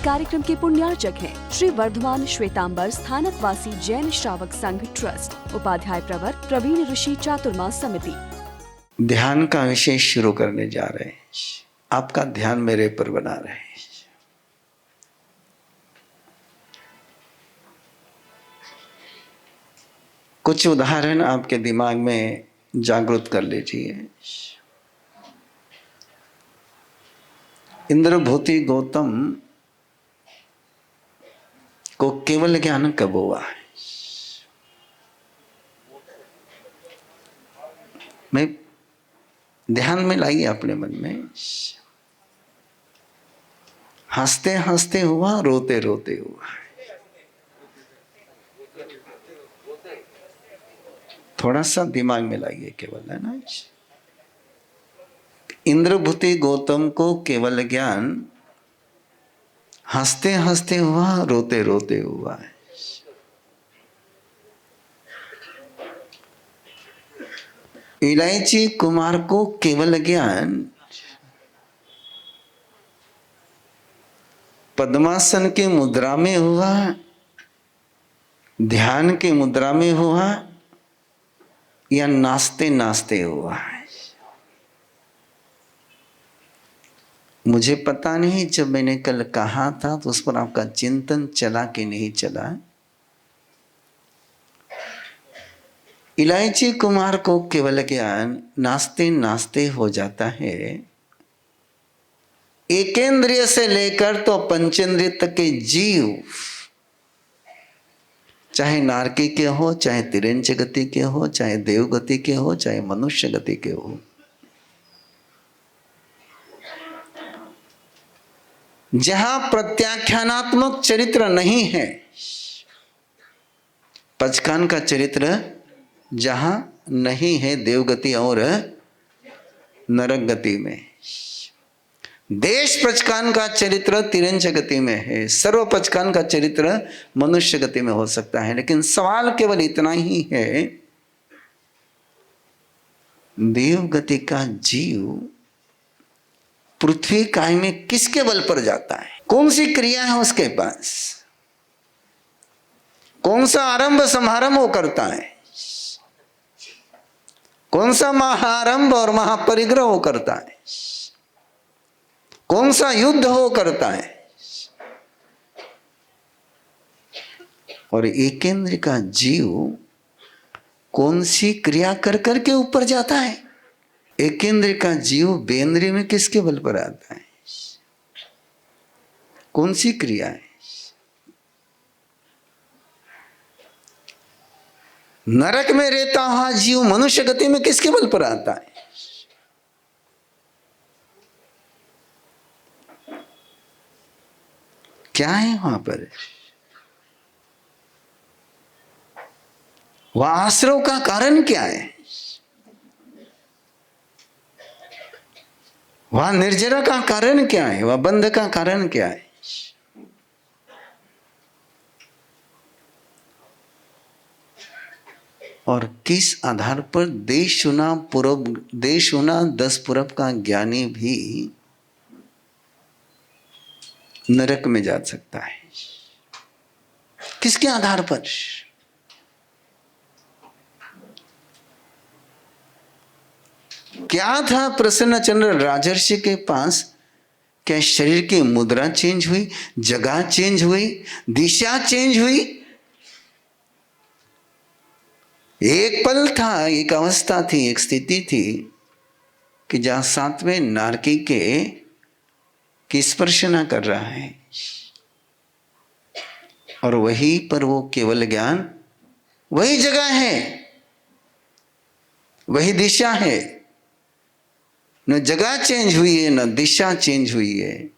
कार्यक्रम के पुण्यार्चक हैं श्री वर्धमान श्वेतांबर स्थानकवासी जैन श्रावक संघ ट्रस्ट, उपाध्याय प्रवर प्रवीण ऋषि चातुर्मास समिति। ध्यान का विषय शुरू करने जा रहे हैं। आपका ध्यान मेरे पर बना रहे। कुछ उदाहरण आपके दिमाग में जागृत कर लीजिए। इंद्रभूति गौतम को केवल ज्ञान कब हुआ है? मैं ध्यान में लाइए अपने मन में। हंसते हंसते हुआ, रोते रोते हुआ। थोड़ा सा दिमाग में लाइए केवल, है ना। इंद्रभूति गौतम को केवल ज्ञान हंसते हंसते हुआ, रोते रोते हुआ है। इलायची कुमार को केवल ज्ञान पद्मासन की मुद्रा में हुआ, ध्यान की मुद्रा में हुआ, या नाचते नाचते हुआ है। मुझे पता नहीं, जब मैंने कल कहा था तो उस पर आपका चिंतन चला कि नहीं चला। इलायची कुमार को केवल ज्ञान नाचते नाचते हो जाता है। एकेंद्रिय से लेकर तो पंचेंद्रिय तक के जीव, चाहे नारकी के हो, चाहे तिरंच गति के हो, चाहे देव गति के हो, चाहे मनुष्य गति के हो, जहां प्रत्याख्यानात्मक चरित्र नहीं है, पचकान का चरित्र जहां नहीं है देवगति और नरक गति में, देश पचकान का चरित्र तिरंच गति में है, सर्व पचकान का चरित्र मनुष्य गति में हो सकता है। लेकिन सवाल केवल इतना ही है, देव गति का जीव पृथ्वी काय में किसके बल पर जाता है? कौन सी क्रिया है उसके पास? कौन सा आरंभ समारंभ वो करता है? कौन सा महाआरंभ और महापरिग्रह हो करता है? कौन सा युद्ध हो करता है? और एकेंद्र का जीव कौन सी क्रिया कर करके ऊपर जाता है? एकेंद्र का जीव बेंद्रिय में किसके बल पर आता है? कौन सी क्रिया है? नरक में रहता हुआ जीव मनुष्य गति में किसके बल पर आता है? क्या है वहां पर? वह आश्रव का कारण क्या है? वह निर्जरा का कारण क्या है? वह बंध का कारण क्या है? और किस आधार पर देश सुना 10 पूरब का ज्ञानी भी नरक में जा सकता है? किसके आधार पर? क्या था प्रसन्नचंद्र राजर्षि के पास? क्या शरीर की मुद्रा चेंज हुई, जगह चेंज हुई, दिशा चेंज हुई? एक पल था, एक अवस्था थी, एक स्थिति थी कि जहां 7वें नारकी की स्पर्श न कर रहा है, और वहीं पर वो केवल ज्ञान, वही जगह है, वही दिशा है। न जगह चेंज हुई है, न दिशा चेंज हुई है,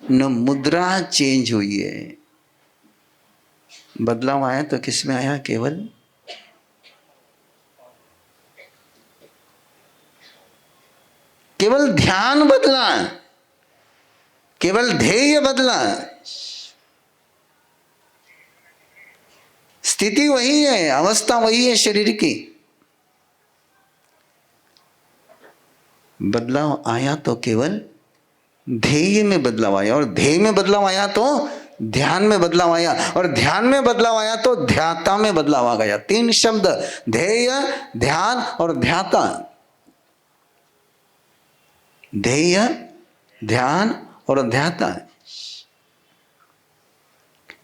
न मुद्रा चेंज हुई है। बदलाव आया तो किसमें आया? केवल ध्यान बदला, केवल ध्येय बदला, स्थिति वही है, अवस्था वही है शरीर की। बदलाव आया तो केवल ध्येय में बदलाव आया, और ध्येय में बदलाव आया तो ध्यान में बदलाव आया, और ध्यान में बदलाव आया तो ध्याता में बदलाव आ गया। 3 शब्द, ध्येय, ध्यान और ध्याता। ध्येय, ध्यान और ध्याता,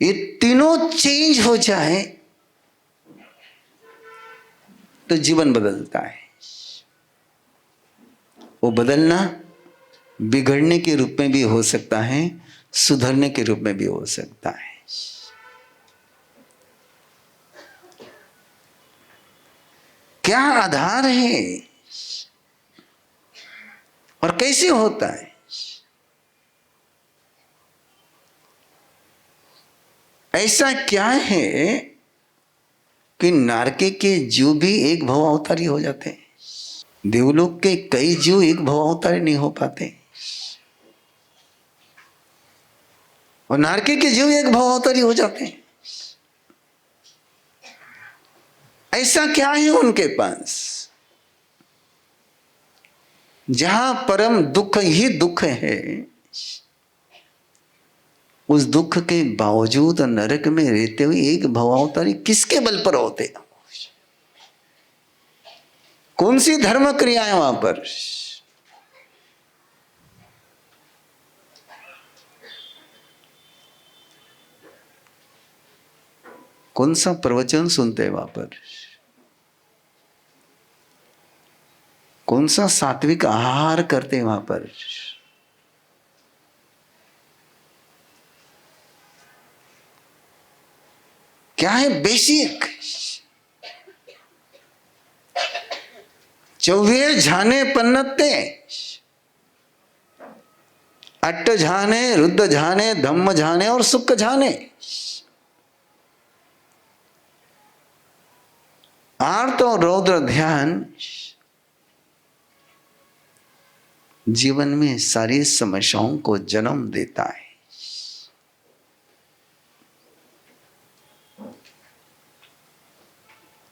ये तीनों चेंज हो जाए तो जीवन बदलता है। वो बदलना बिगड़ने के रूप में भी हो सकता है, सुधरने के रूप में भी हो सकता है। क्या आधार है और कैसे होता है? ऐसा क्या है कि नारकी के जीव भी एक भव अवतारी हो जाते हैं? देवलोक के कई जीव एक भव अवतारी नहीं हो पाते, और नारकी के जीव एक भव अवतारी हो जाते हैं। ऐसा क्या है उनके पास? जहां परम दुख ही दुख है, उस दुख के बावजूद नरक में रहते हुए एक भवावतारी किसके बल पर होते? कौन सी धर्म क्रियाएं वहां पर? कौन सा प्रवचन सुनते हैं वहां पर? कौन सा सात्विक आहार करते हैं वहां पर? क्या है बेसिक? 24 झाने पन्नते, अट्ट झाने, रुद्र झाने, धम्म झाने और सुख झाने। आर्त और रौद्र ध्यान जीवन में सारी समस्याओं को जन्म देता है।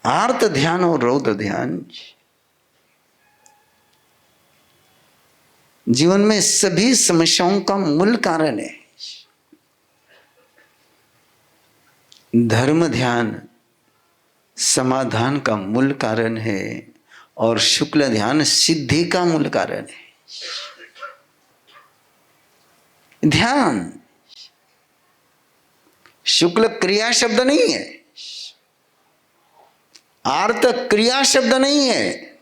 आर्त ध्यान और रौद्र ध्यान जीवन में सभी समस्याओं का मूल कारण है। धर्म ध्यान समाधान का मूल कारण है, और शुक्ल ध्यान सिद्धि का मूल कारण है। ध्यान शुक्ल क्रिया शब्द नहीं है, आर्त क्रिया शब्द नहीं है,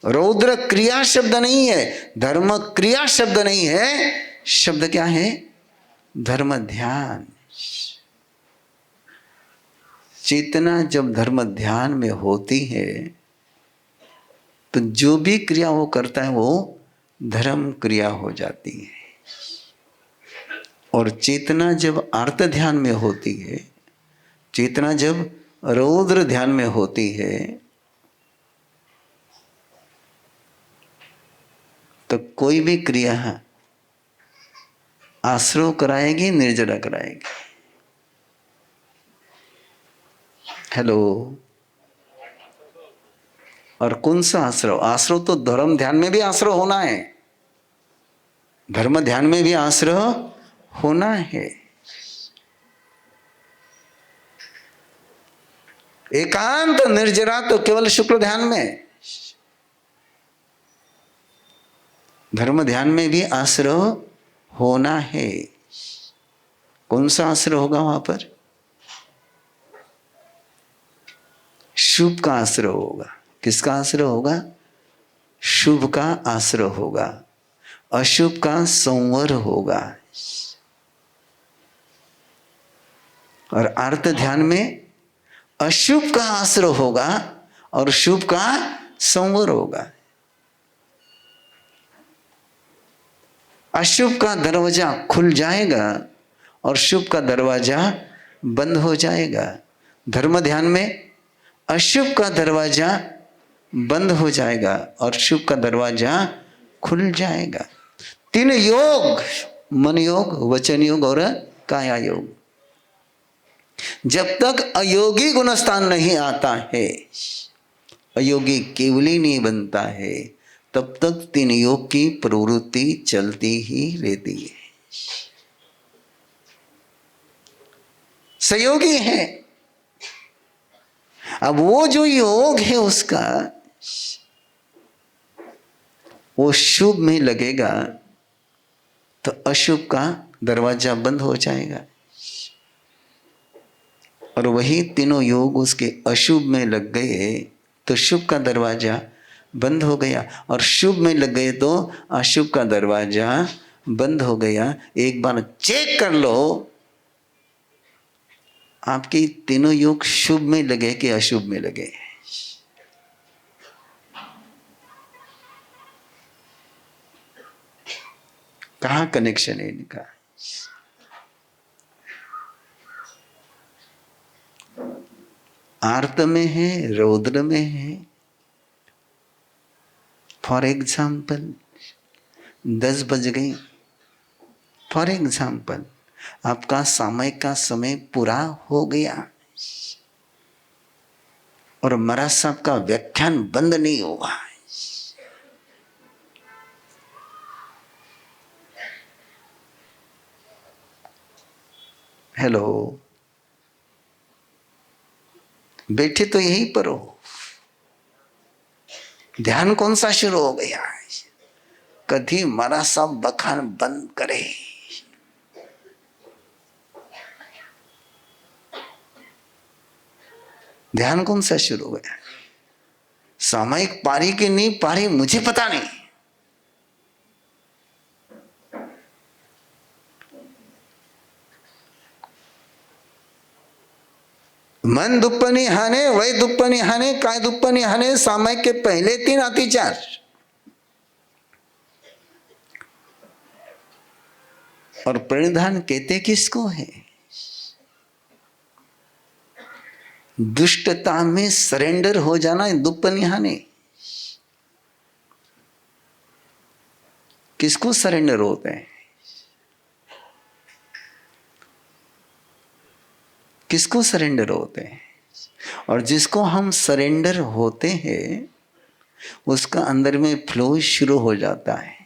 रौद्र क्रिया शब्द नहीं है, धर्म क्रिया शब्द नहीं है। शब्द क्या है? धर्म ध्यान। चेतना जब धर्म ध्यान में होती है तो जो भी क्रिया वो करता है वो धर्म क्रिया हो जाती है। और चेतना जब आर्त ध्यान में होती है, चेतना जब रौद्र ध्यान में होती है, तो कोई भी क्रिया आश्रव कराएगी, निर्जरा कराएगी। हेलो। और कौन सा आश्रव? आश्रव तो धर्म ध्यान में भी आश्रव होना है, धर्म ध्यान में भी आश्रव होना है। एकांत निर्जरा तो केवल शुक्ल ध्यान में, धर्म ध्यान में भी आश्रव होना है। कौन सा आश्रव होगा वहां पर? शुभ का आश्रव होगा। किसका आश्रय होगा? शुभ का आश्रय होगा, अशुभ का संवर होगा। और आर्त ध्यान में अशुभ का आश्रय होगा और शुभ का संवर होगा। अशुभ का दरवाजा खुल जाएगा और शुभ का दरवाजा बंद हो जाएगा। धर्म ध्यान में अशुभ का दरवाजा बंद हो जाएगा और शुभ का दरवाजा खुल जाएगा। 3 योग, मन योग, वचन योग और काया योग। जब तक अयोगी गुणस्थान नहीं आता है, अयोगी केवली नहीं बनता है, तब तक तीन योग की प्रवृत्ति चलती ही रहती है। सहयोगी है। अब वो जो योग है उसका, वो शुभ में लगेगा तो अशुभ का दरवाजा बंद हो जाएगा, और वही तीनों योग उसके अशुभ में लग गए तो शुभ का दरवाजा बंद हो गया, और शुभ में लग गए तो अशुभ का दरवाजा बंद हो गया। एक बार चेक कर लो आपके तीनों योग शुभ में लगे कि अशुभ में लगे। कहां कनेक्शन है इनका? आर्त में है, रौद्र में है। फॉर एग्जाम्पल 10 बज गई, फॉर एग्जाम्पल आपका सामयिक का समय पूरा हो गया और महाराज साहब का व्याख्यान बंद नहीं हुआ। हेलो, बैठे तो यहीं पर हो, ध्यान कौन सा शुरू हो गया? कभी महाराज साहब बखान बंद करे। ध्यान कौन सा शुरू हो गया? सामयिक पारी की नहीं पारी मुझे पता नहीं। मन दुप्पनी हाने, वही दुप्पनी हाने, काय दुप्पनी हाने, सामयिक के पहले 3 आती 4। और परिधान कहते किसको है? दुष्टता में सरेंडर हो जाना दुप्पनी हाने। किसको सरेंडर होते हैं? किसको सरेंडर होते हैं? और जिसको हम सरेंडर होते हैं उसका अंदर में फ्लो शुरू हो जाता है।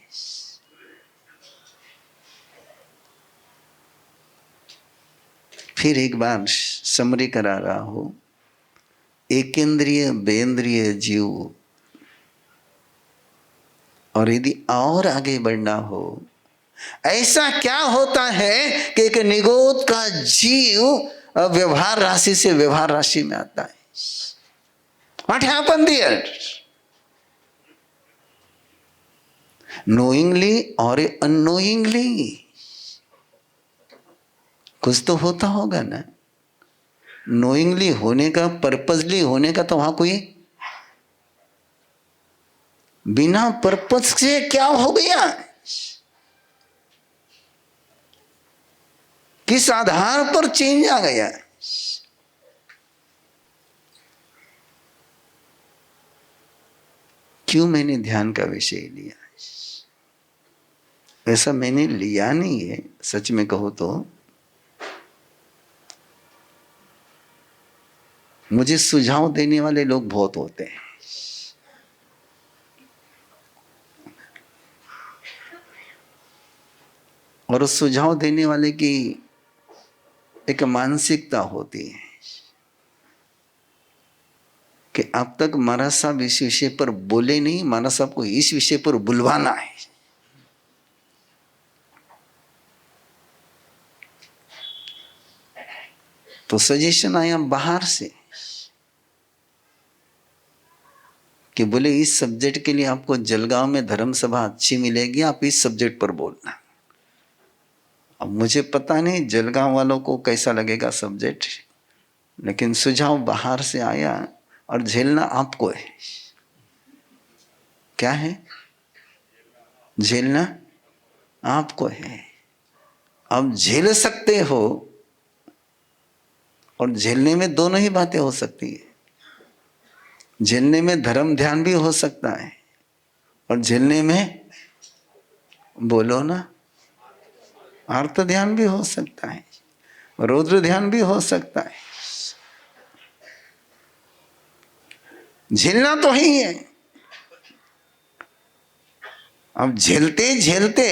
फिर एक बार समरी करा रहा हूं। एकेंद्रिय बेंद्रिय जीव, और यदि और आगे बढ़ना हो, ऐसा क्या होता है कि एक निगोद का जीव व्यवहार राशि से व्यवहार राशि में आता है? What happened there? Knowingly और unknowingly कुछ तो होता होगा ना। नोइंगली होने का, पर्पसली होने का तो वहां कोई, बिना पर्पस से क्या हो गया? किस आधार पर चेंज आ गया? क्यों मैंने ध्यान का विषय लिया? ऐसा मैंने लिया नहीं है, सच में कहो तो मुझे सुझाव देने वाले लोग बहुत होते हैं, और उस सुझाव देने वाले की एक मानसिकता होती है कि अब तक महाराज साहब इस विषय पर बोले नहीं, महाराज साहब को इस विषय पर बुलवाना है। तो सजेशन आया बाहर से कि बोले इस सब्जेक्ट के लिए आपको जलगांव में धर्म सभा अच्छी मिलेगी, आप इस सब्जेक्ट पर बोलना। अब मुझे पता नहीं जलगांव वालों को कैसा लगेगा सब्जेक्ट, लेकिन सुझाव बाहर से आया और झेलना आपको है। क्या है? झेलना आपको है। अब झेल सकते हो, और झेलने में दोनों ही बातें हो सकती है। झेलने में धर्म ध्यान भी हो सकता है, और झेलने में बोलो ना आर्त ध्यान भी हो सकता है, रौद्र ध्यान भी हो सकता है। झेलना तो ही है। अब झेलते झेलते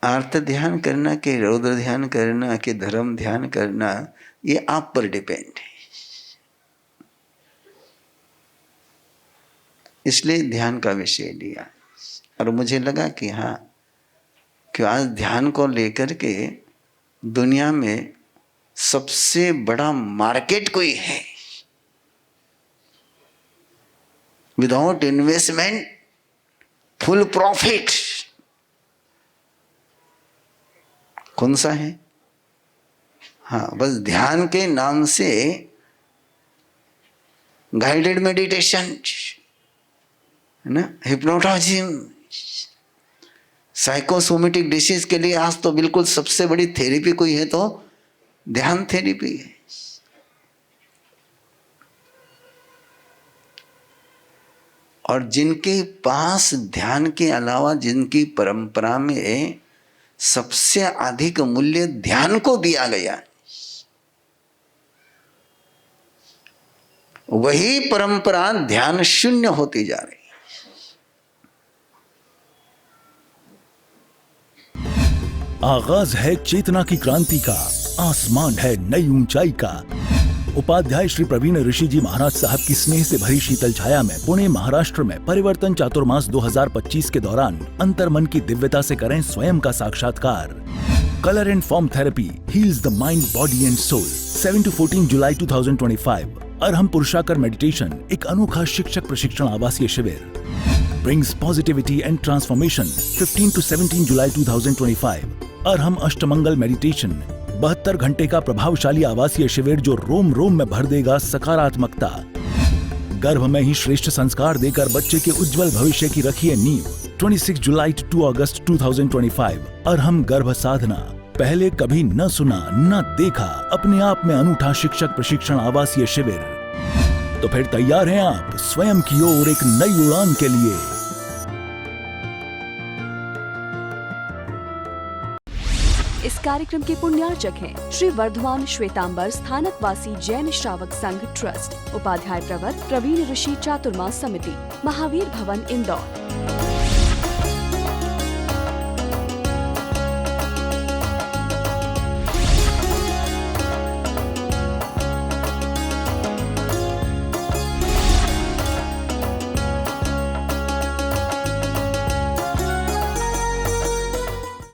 आर्त ध्यान करना कि रौद्र ध्यान करना कि धर्म ध्यान करना, ये आप पर डिपेंड है। इसलिए ध्यान का विषय लिया और मुझे लगा कि हाँ, कि आज ध्यान को लेकर के दुनिया में सबसे बड़ा मार्केट कोई है, विदाउट इन्वेस्टमेंट फुल प्रॉफिट, कौन सा है? हाँ, बस ध्यान के नाम से गाइडेड मेडिटेशन है ना, हिप्नोटिज्म, साइकोसोमेटिक डिसीज के लिए आज तो बिल्कुल सबसे बड़ी थेरेपी कोई है तो ध्यान थेरेपी है। और जिनके पास ध्यान के अलावा जिनकी परंपरा में सबसे अधिक मूल्य ध्यान को दिया गया, वही परंपरा ध्यान शून्य होती जा रही। आगाज है चेतना की क्रांति का, आसमान है नई ऊंचाई का। उपाध्याय श्री प्रवीण ऋषि जी महाराज साहब की स्नेह से भरी शीतल छाया में पुणे महाराष्ट्र में परिवर्तन चातुर्मास 2025 के दौरान अंतर्मन की दिव्यता से करें स्वयं का साक्षात्कार। Colour and form therapy heals the mind, body and soul. 7 to 14 जुलाई 2025। अरहम पुरुषाकर मेडिटेशन, एक अनोखा शिक्षक प्रशिक्षण आवासीय शिविर brings positivity and transformation। 15 to 17 जुलाई 2025। अरहम अष्टमंगल मेडिटेशन, 72 घंटे का प्रभावशाली आवासीय शिविर जो रोम रोम में भर देगा सकारात्मकता। गर्भ में ही श्रेष्ठ संस्कार देकर बच्चे के उज्जवल भविष्य की रखिए नींव। 26 जुलाई to 2 अगस्त 2025। अरहम गर्भ साधना, पहले कभी न सुना न देखा, अपने आप में अनूठा शिक्षक प्रशिक्षण आवासीय शिविर। तो फिर तैयार हैं आप स्वयं की ओर एक नई उड़ान के लिए। इस कार्यक्रम के पुण्यार्चक हैं श्री वर्धमान श्वेतांबर स्थानकवासी जैन श्रावक संघ ट्रस्ट, उपाध्याय प्रवर प्रवीण ऋषि चातुर्मास समिति, महावीर भवन इंदौर।